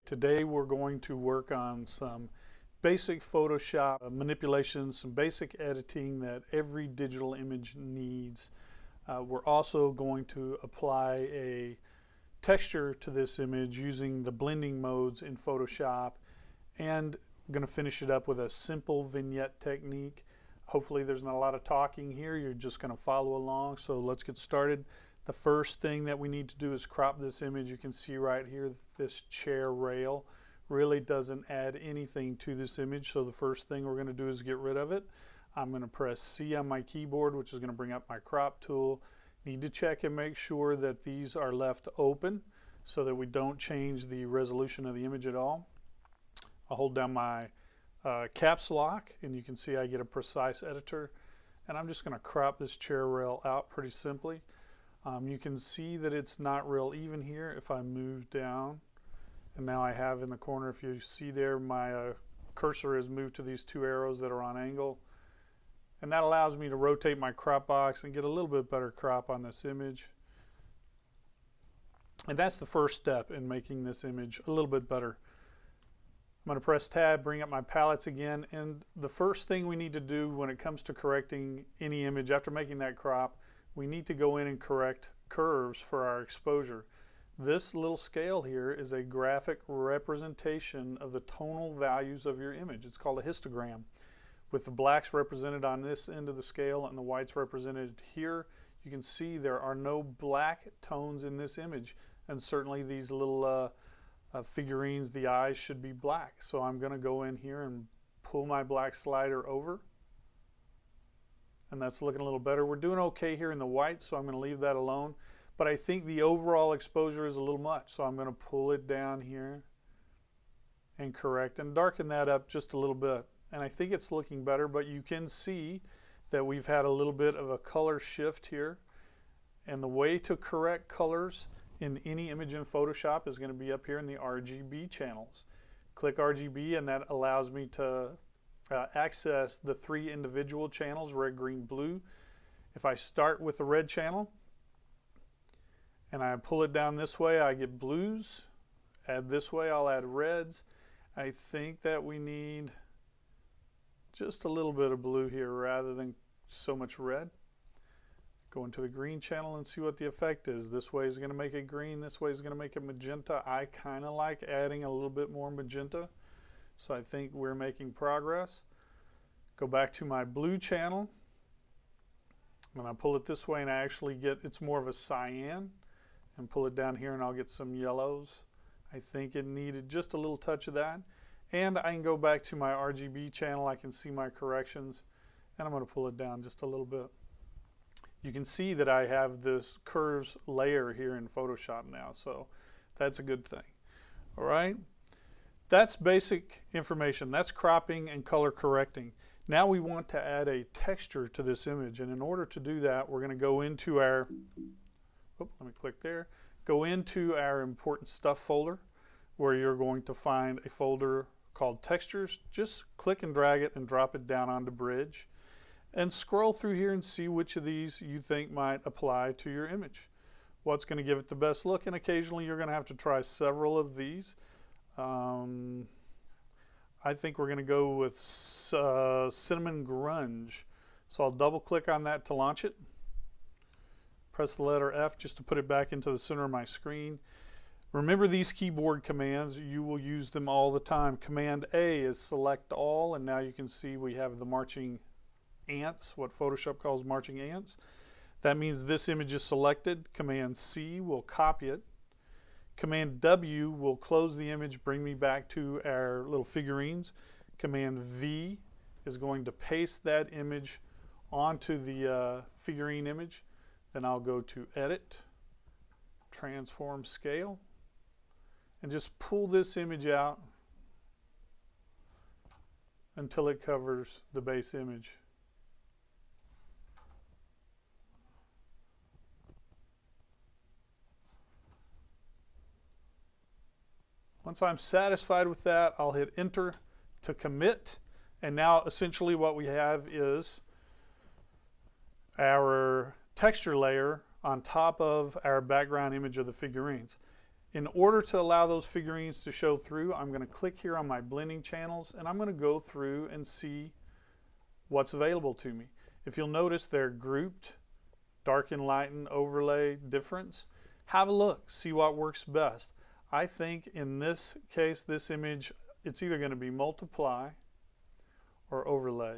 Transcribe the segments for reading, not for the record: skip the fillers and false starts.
Today we're going to work on some basic Photoshop manipulations, some basic editing that every digital image needs. We're also going to apply a texture to this image using the blending modes in Photoshop, and I'm going to finish it up with a simple vignette technique. Hopefully there's not a lot of talking here, you're just going to follow along. So let's get started. The first thing that we need to do is crop this image. You can see right here this chair rail really doesn't add anything to this image, so the first thing we're going to do is get rid of it. I'm going to press C on my keyboard, which is going to bring up my crop tool. Need to check and make sure that these are left open so that we don't change the resolution of the image at all. I'll hold down my caps lock and you can see I get a precise editor, and I'm just going to crop this chair rail out pretty simply. You can see that it's not real even here if I move down, and now I have in the corner, if you see there, my cursor is moved to these two arrows that are on angle, and that allows me to rotate my crop box and get a little bit better crop on this image. And that's the first step in making this image a little bit better. I'm going to press tab, bring up my palettes again, and the first thing we need to do when it comes to correcting any image after making that crop, we need to go in and correct curves for our exposure. This little scale here is a graphic representation of the tonal values of your image. It's called a histogram. With the blacks represented on this end of the scale and the whites represented here, you can see there are no black tones in this image, and certainly these little figurines, the eyes should be black. So I'm going to go in here and pull my black slider over, and that's looking a little better. We're doing okay here in the white, so I'm going to leave that alone, but I think the overall exposure is a little much, so I'm going to pull it down here and correct and darken that up just a little bit, and I think it's looking better. But you can see that we've had a little bit of a color shift here, and the way to correct colors in any image in Photoshop is going to be up here in the RGB channels. Click RGB, and that allows me to access the three individual channels, red, green, blue. If I start with the red channel and I pull it down this way, I get blues. Add this way, I'll add reds. I think that we need just a little bit of blue here rather than so much red. Go into the green channel and see what the effect is. This way is going to make it green, this way is going to make it magenta. I kind of like adding a little bit more magenta, so I think we're making progress. Go back to my blue channel, and I pull it this way and I actually get, it's more of a cyan, and pull it down here and I'll get some yellows. I think it needed just a little touch of that. And I can go back to my RGB channel, I can see my corrections, and I'm going to pull it down just a little bit. You can see that I have this curves layer here in Photoshop now, so that's a good thing. All right. That's basic information. That's cropping and color correcting. Now we want to add a texture to this image, and in order to do that, we're going to go into our, let me click there, go into our important stuff folder, where you're going to find a folder called textures. Just click and drag it and drop it down onto bridge, and scroll through here and see which of these you think might apply to your image. What's going to give it the best look, and occasionally you're going to have to try several of these. I think we're going to go with Cinnamon Grunge. So I'll double click on that to launch it. Press the letter F just to put it back into the center of my screen. Remember these keyboard commands, you will use them all the time. Command A is select all, and now you can see we have the marching ants, what Photoshop calls marching ants. That means this image is selected. Command C will copy it. Command W will close the image, bring me back to our little figurines. Command V is going to paste that image onto the figurine image. Then I'll go to Edit, Transform Scale, and just pull this image out until it covers the base image. Once I'm satisfied with that, I'll hit Enter to commit, and now essentially what we have is our texture layer on top of our background image of the figurines. In order to allow those figurines to show through, I'm going to click here on my blending channels, and I'm going to go through and see what's available to me. If you'll notice, they're grouped, darken, lighten, overlay, difference. Have a look, see what works best. I think in this case, this image, it's either going to be multiply or overlay.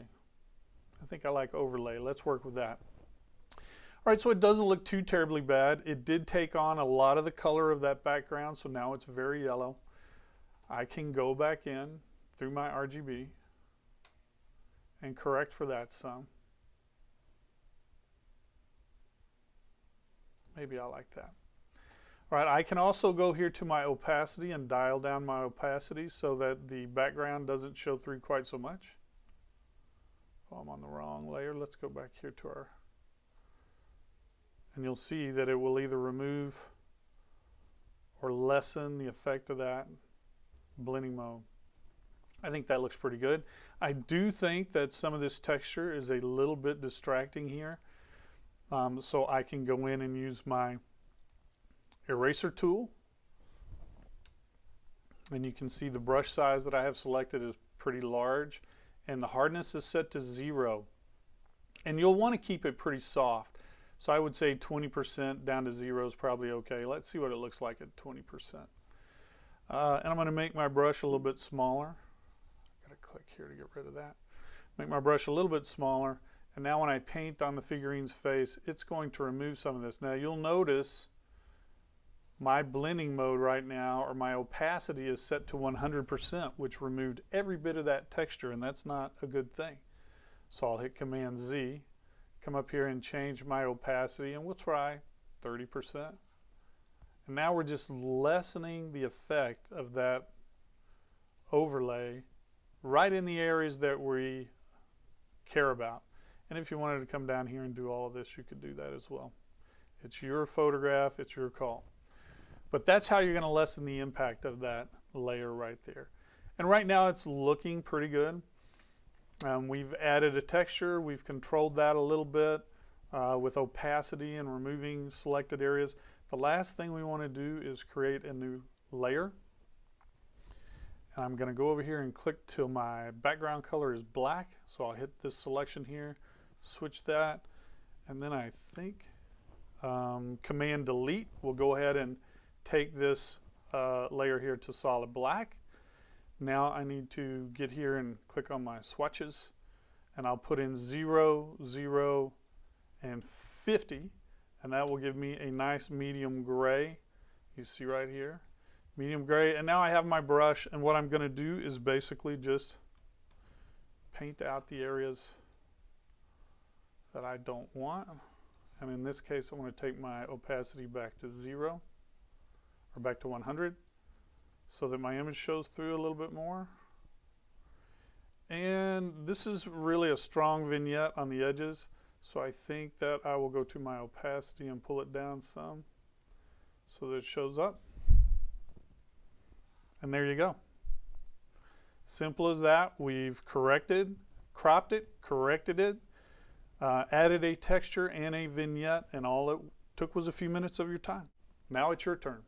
I think I like overlay. Let's work with that. All right, so it doesn't look too terribly bad. It did take on a lot of the color of that background, so now it's very yellow. I can go back in through my RGB and correct for that some. Maybe I like that. All right, I can also go here to my opacity and dial down my opacity so that the background doesn't show through quite so much. Oh, I'm on the wrong layer. Let's go back here to our, and you'll see that it will either remove or lessen the effect of that blending mode. I think that looks pretty good. I do think that some of this texture is a little bit distracting here. So I can go in and use my eraser tool, and you can see the brush size that I have selected is pretty large, and the hardness is set to 0, and you'll want to keep it pretty soft, so I would say 20% down to 0 is probably okay. Let's see what it looks like at 20%. And I'm going to make my brush a little bit smaller. Got to click here to get rid of that. Make my brush a little bit smaller, and now when I paint on the figurine's face, it's going to remove some of this. Now you'll notice my blending mode right now, or my opacity, is set to 100%, which removed every bit of that texture, and that's not a good thing. So I'll hit Command Z, come up here and change my opacity, and we'll try 30%. And now we're just lessening the effect of that overlay right in the areas that we care about. And if you wanted to come down here and do all of this, you could do that as well. It's your photograph, it's your call. But that's how you're going to lessen the impact of that layer right there. And right now it's looking pretty good. We've added a texture, we've controlled that a little bit with opacity and removing selected areas. The last thing we want to do is create a new layer. And I'm going to go over here and click till my background color is black. So I'll hit this selection here, switch that, and then I think Command Delete will go ahead and take this layer here to solid black. Now I need to get here and click on my swatches, and I'll put in 0, 0, and 50, and that will give me a nice medium gray. You see right here, medium gray. And now I have my brush, and what I'm going to do is basically just paint out the areas that I don't want. And in this case, I want to take my opacity back to 0. Or back to 100, so that my image shows through a little bit more. And this is really a strong vignette on the edges, so I think that I will go to my opacity and pull it down some so that it shows up. And there you go. Simple as that. We've corrected, cropped it, corrected it, added a texture and a vignette, and all it took was a few minutes of your time. Now it's your turn.